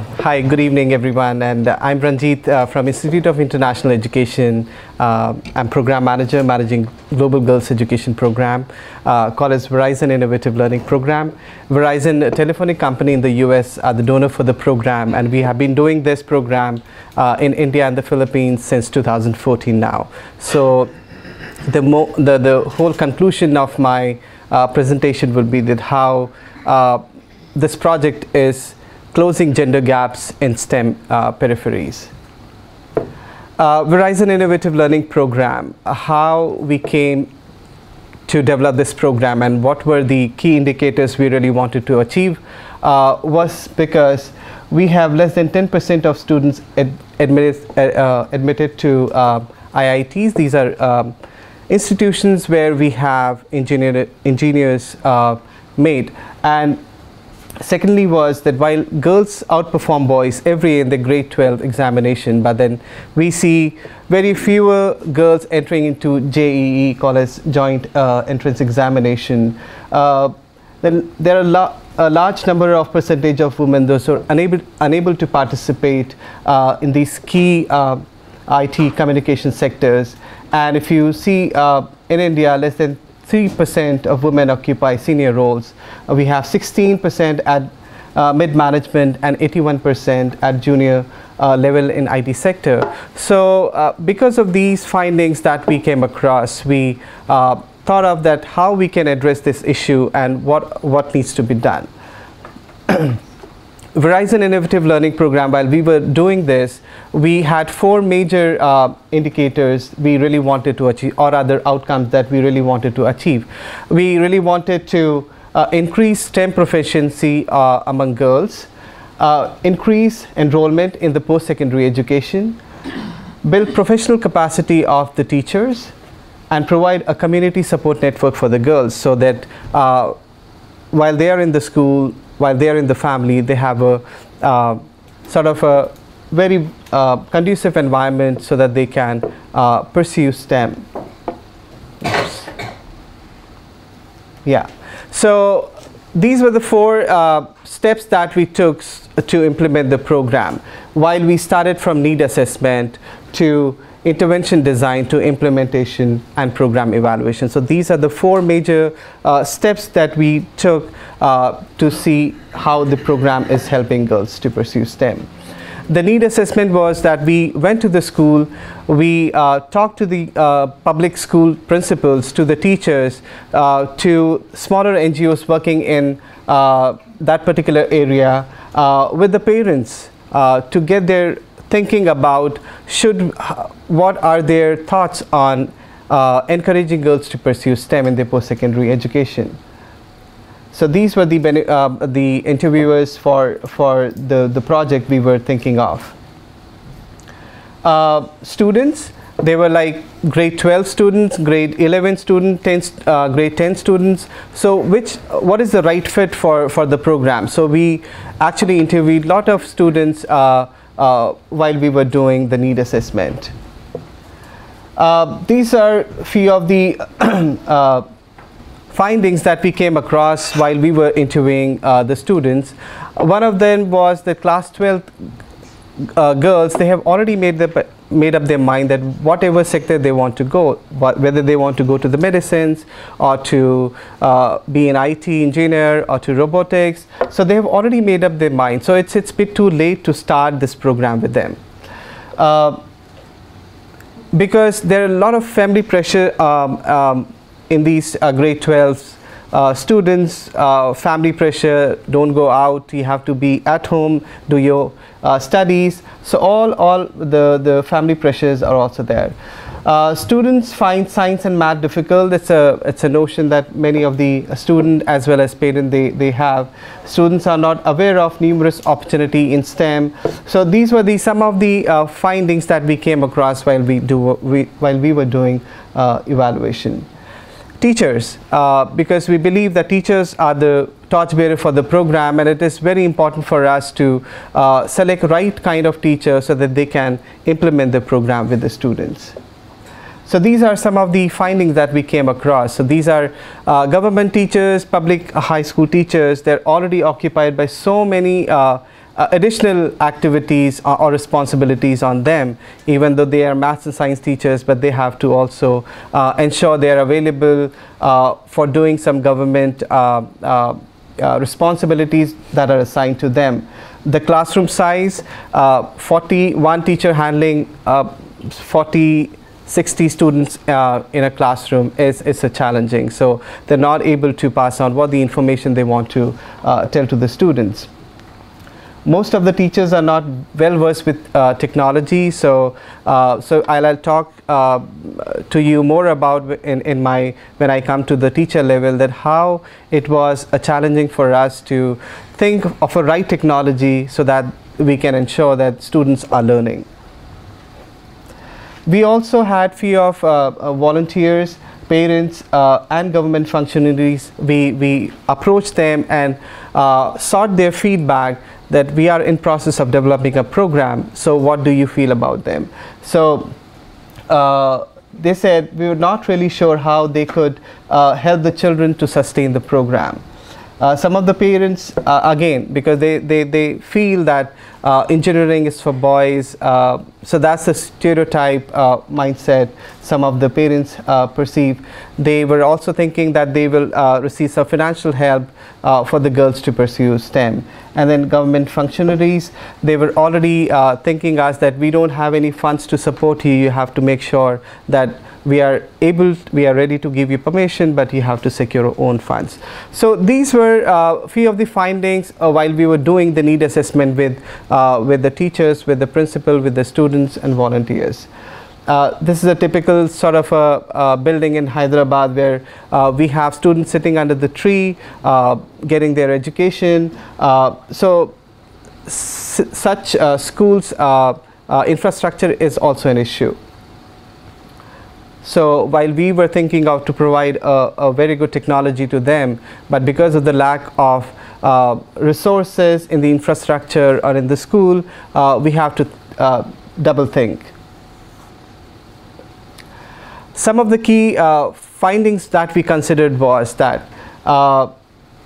Hi, good evening everyone, and I'm Ranjeet from Institute of International Education. I'm Program Manager managing Global Girls Education Program, called as Verizon Innovative Learning Program. Verizon, a telephony company in the US, are the donor for the program, and we have been doing this program in India and the Philippines since 2014 now. So the whole conclusion of my presentation will be that how this project is closing gender gaps in STEM peripheries. Verizon Innovative Learning Program, how we came to develop this program and what were the key indicators we really wanted to achieve was because we have less than 10% of students admitted to IITs. These are institutions where we have engineers made. And secondly was that while girls outperform boys every year in the grade 12 examination, but then we see very fewer girls entering into JEE, called as Joint Entrance Examination. Then there are a large number of percentage of women, those who are unable to participate in these key IT communication sectors. And if you see in India, less than 3% of women occupy senior roles. We have 16% at mid-management and 81% at junior level in IT sector. So because of these findings that we came across, we thought of that how we can address this issue and what needs to be done. Verizon Innovative Learning Program, while we were doing this, we had four major indicators we really wanted to achieve, or other outcomes that we really wanted to achieve. We really wanted to increase STEM proficiency among girls, increase enrollment in the post-secondary education, build professional capacity of the teachers, and provide a community support network for the girls so that while they are in the school, while they are in the family, they have a sort of a very conducive environment so that they can pursue STEM. Oops. Yeah. So these were the four steps that we took to implement the program. While we started from need assessment to intervention design to implementation and program evaluation. So these are the four major steps that we took to see how the program is helping girls to pursue STEM. The need assessment was that we went to the school, we talked to the public school principals, to the teachers, to smaller NGOs working in that particular area, with the parents to get their thinking about what are their thoughts on encouraging girls to pursue STEM in their post-secondary education. So these were the interviewers for the project we were thinking of. Students, they were like grade 12 students, grade 11 students, grade 10 students. So what is the right fit for the program? So we actually interviewed a lot of students while we were doing the need assessment. These are a few of the findings that we came across while we were interviewing the students. One of them was the class 12 girls. They have already made up their mind that whatever sector they want to go, whether they want to go to the medicines or to be an IT engineer or to robotics. So they have already made up their mind. So it's a bit too late to start this program with them. Because there are a lot of family pressure in these grade 12 students, family pressure, don't go out, you have to be at home, do your studies. So all the family pressures are also there. Students find science and math difficult. It's a notion that many of the students as well as parents they have. Students are not aware of numerous opportunity in STEM. So these were some of the findings that we came across while we were doing evaluation. Teachers, because we believe that teachers are the torchbearer for the program, and it is very important for us to select right kind of teacher so that they can implement the program with the students. So these are some of the findings that we came across. So these are government teachers, public high school teachers. They're already occupied by so many additional activities or responsibilities on them, even though they are maths and science teachers, but they have to also ensure they are available for doing some government responsibilities that are assigned to them. The classroom size, 41 teacher handling 40-60 students in a classroom is a challenging. So they're not able to pass on what the information they want to tell to the students. Most of the teachers are not well versed with technology, so I'll talk to you more about when I come to the teacher level, that how it was challenging for us to think of a right technology so that we can ensure that students are learning. We also had few of volunteers, parents, and government functionaries. We approached them and sought their feedback that we are in process of developing a program, so what do you feel about them? So they said we were not really sure how they could help the children to sustain the program. Some of the parents, again, because they feel that engineering is for boys, so that's the stereotype mindset some of the parents perceive. They were also thinking that they will receive some financial help for the girls to pursue STEM. And then government functionaries, they were already thinking us that we don't have any funds to support you, you have to make sure that we are ready to give you permission, but you have to secure your own funds. So these were few of the findings while we were doing the need assessment with the teachers, with the principal, with the students and volunteers. This is a typical sort of a building in Hyderabad where we have students sitting under the tree, getting their education. So such schools infrastructure is also an issue. So while we were thinking of to provide a very good technology to them, but because of the lack of resources in the infrastructure or in the school, we have to double think. Some of the key findings that we considered was that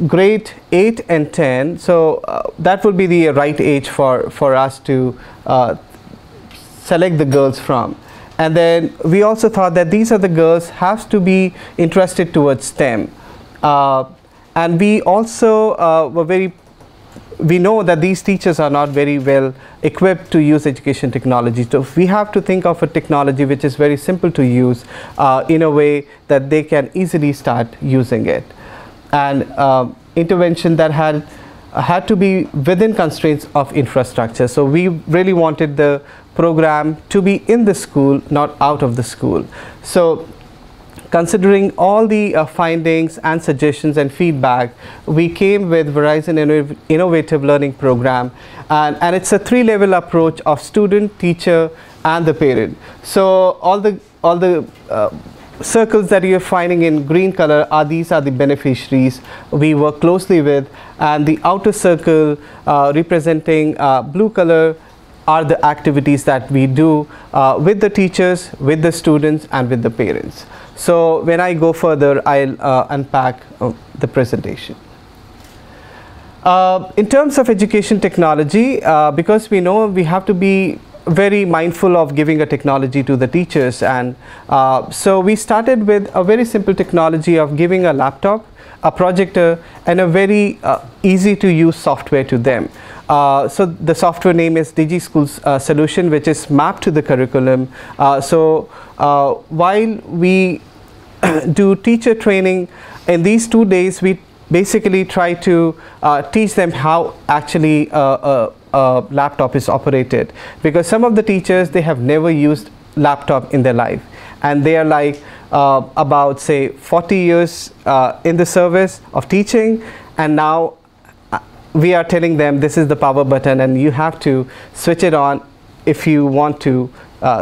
grade 8 and 10, so that would be the right age for us to select the girls from. And then we also thought that these are the girls have to be interested towards STEM. And we also we know that these teachers are not very well equipped to use education technology. So we have to think of a technology which is very simple to use in a way that they can easily start using it. And intervention that had to be within constraints of infrastructure. So we really wanted the program to be in the school, not out of the school. So considering all the findings and suggestions and feedback, we came with Verizon Innovative Learning Program, and it's a 3-level approach of student, teacher and the parent. So all the circles that you're finding in green color these are the beneficiaries we work closely with, and the outer circle representing blue color are the activities that we do with the teachers, with the students and with the parents. So when I go further, I'll unpack the presentation. In terms of education technology, because we know we have to be very mindful of giving a technology to the teachers, and so we started with a very simple technology of giving a laptop, a projector and a very easy to use software to them. So the software name is DigiSchool's solution, which is mapped to the curriculum. So while we do teacher training in these 2 days, we basically try to teach them how actually a laptop is operated, because some of the teachers, they have never used laptop in their life, and they are like about say 40 years in the service of teaching, and now we are telling them this is the power button and you have to switch it on if you want to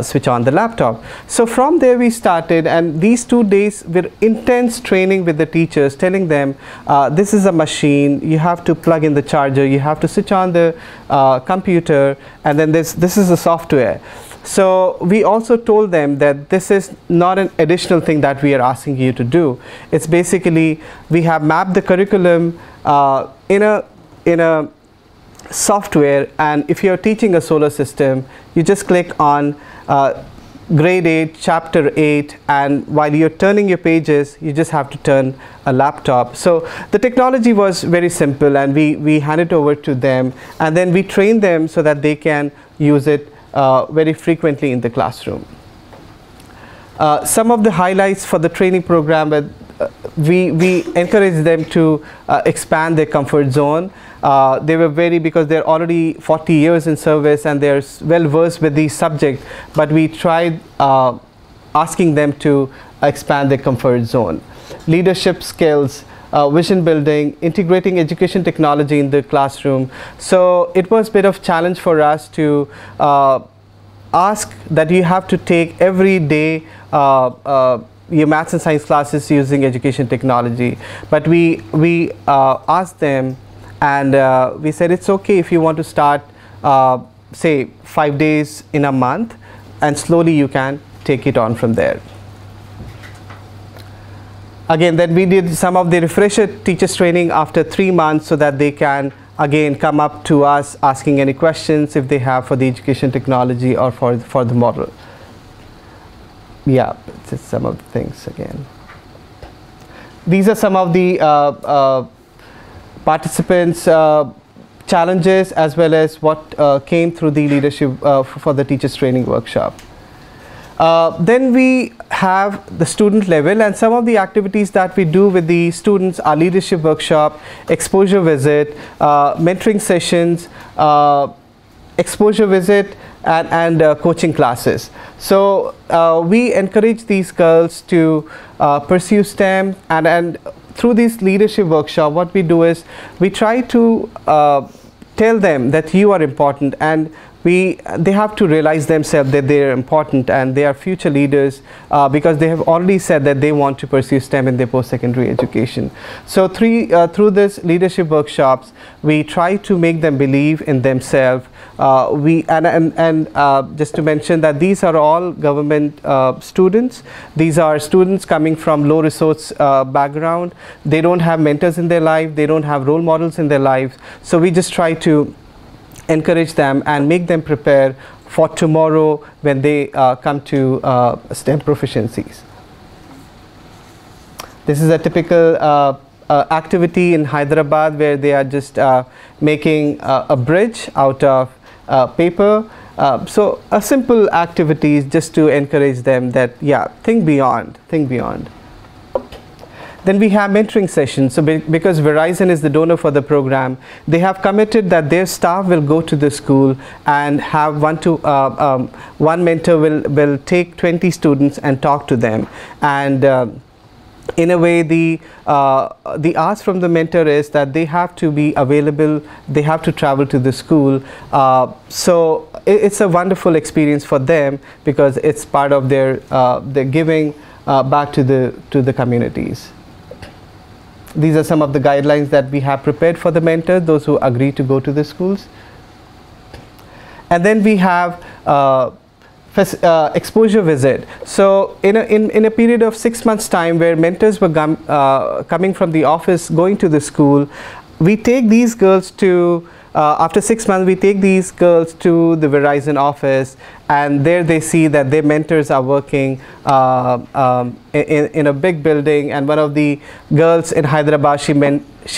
switch on the laptop. So from there we started, and these 2 days were intense training with the teachers, telling them this is a machine, you have to plug in the charger, you have to switch on the computer, and then this is the software. So we also told them that this is not an additional thing that we are asking you to do. It's basically we have mapped the curriculum in a software, and if you're teaching a solar system, you just click on grade 8 chapter 8, and while you're turning your pages, you just have to turn a laptop. So the technology was very simple, and we hand it over to them, and then we train them so that they can use it very frequently in the classroom. Some of the highlights for the training program, we encourage them to expand their comfort zone. They were because they're already 40 years in service and they're well versed with these subjects, but we tried asking them to expand their comfort zone. Leadership skills, vision building, integrating education technology in the classroom. So it was a bit of challenge for us to ask that you have to take every day your maths and science classes using education technology, but we asked them, and we said it's okay if you want to start say 5 days in a month, and slowly you can take it on from there. Again, then we did some of the refresher teachers training after 3 months so that they can again come up to us asking any questions if they have for the education technology or for the model. Yeah, it's just some of the things again. These are some of the participants' challenges, as well as what came through the leadership for the teachers training workshop. Then we have the student level, and some of the activities that we do with the students are leadership workshop, exposure visit, mentoring sessions, exposure visit, and coaching classes. So we encourage these girls to pursue STEM, and through this leadership workshop, what we do is we try to tell them that you are important, and they have to realize themselves that they are important and they are future leaders, because they have already said that they want to pursue STEM in their post-secondary education. So through this leadership workshops, we try to make them believe in themselves. Just to mention that these are all government students. These are students coming from low resource background. They don't have mentors in their life. They don't have role models in their lives. So we just try to encourage them and make them prepare for tomorrow when they come to STEM proficiencies. This is a typical activity in Hyderabad where they are just making a bridge out of paper. So a simple activity is just to encourage them that, yeah, think beyond, think beyond. Then we have mentoring sessions. So because Verizon is the donor for the program, they have committed that their staff will go to the school and have one mentor will take 20 students and talk to them. And in a way, the ask from the mentor is that they have to be available, they have to travel to the school. So it's a wonderful experience for them, because it's part of their giving back to the communities. These are some of the guidelines that we have prepared for the mentors, those who agree to go to the schools. And then we have exposure visit. So in a period of 6 months time, where mentors were coming from the office going to the school, we take these girls to after 6 months, we take these girls to the Verizon office, and there they see that their mentors are working in a big building. And one of the girls in Hyderabad, she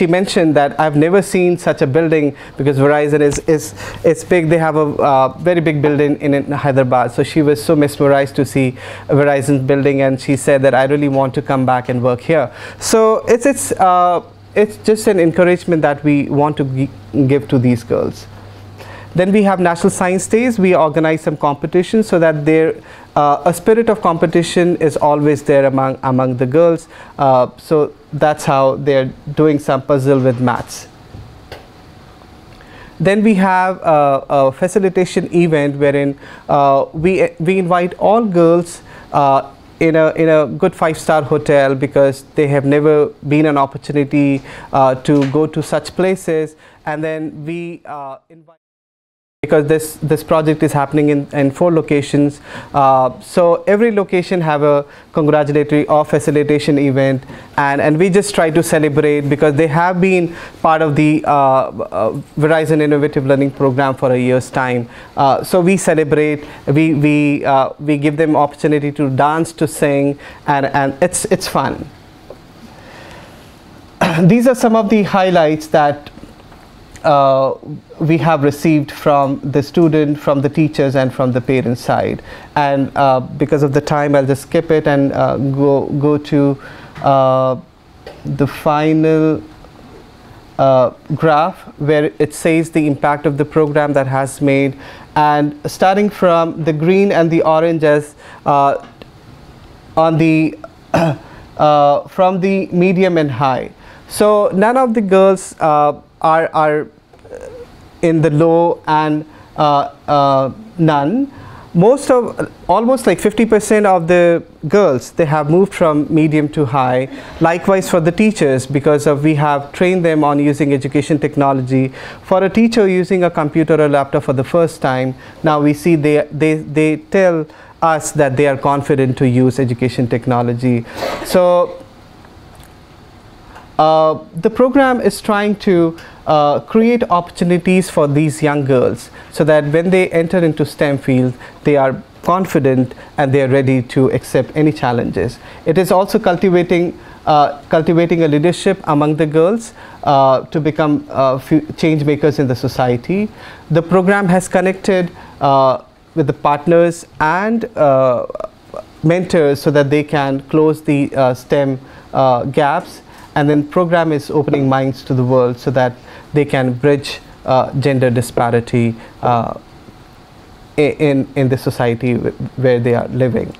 mentioned that I've never seen such a building, because Verizon is big. They have a very big building in Hyderabad. So she was so mesmerized to see Verizon's building, and she said that I really want to come back and work here. So it's just an encouragement that we want to give to these girls. Then we have National Science Days. We organize some competitions so that a spirit of competition is always there among the girls. So that's how they're doing some puzzle with maths. Then we have a facilitation event wherein we invite all girls in a good 5-star hotel, because they have never been an opportunity to go to such places, and then we invite because this project is happening in 4 locations. So every location have a congratulatory or facilitation event, and we just try to celebrate because they have been part of the Verizon Innovative Learning Program for a year's time. So we celebrate, we give them opportunity to dance, to sing, and it's fun. These are some of the highlights that we have received from the student, from the teachers, and from the parent side. And because of the time, I'll just skip it and go to the final graph, where it says the impact of the program that has made. And starting from the green and the orange as on the from the medium and high. So none of the girls are in the low, and none. Almost like 50% of the girls, they have moved from medium to high. Likewise for the teachers, because we have trained them on using education technology. For a teacher using a computer or laptop for the first time, now we see they tell us that they are confident to use education technology. So the program is trying to create opportunities for these young girls, so that when they enter into STEM field, they are confident and they are ready to accept any challenges. It is also cultivating a leadership among the girls to become change makers in the society. The program has connected with the partners and mentors so that they can close the STEM gaps. And then program is opening minds to the world so that they can bridge gender disparity in the society where they are living.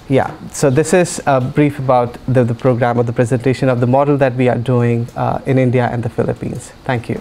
Yeah, so this is a brief about the program, or the presentation of the model that we are doing in India and the Philippines. Thank you.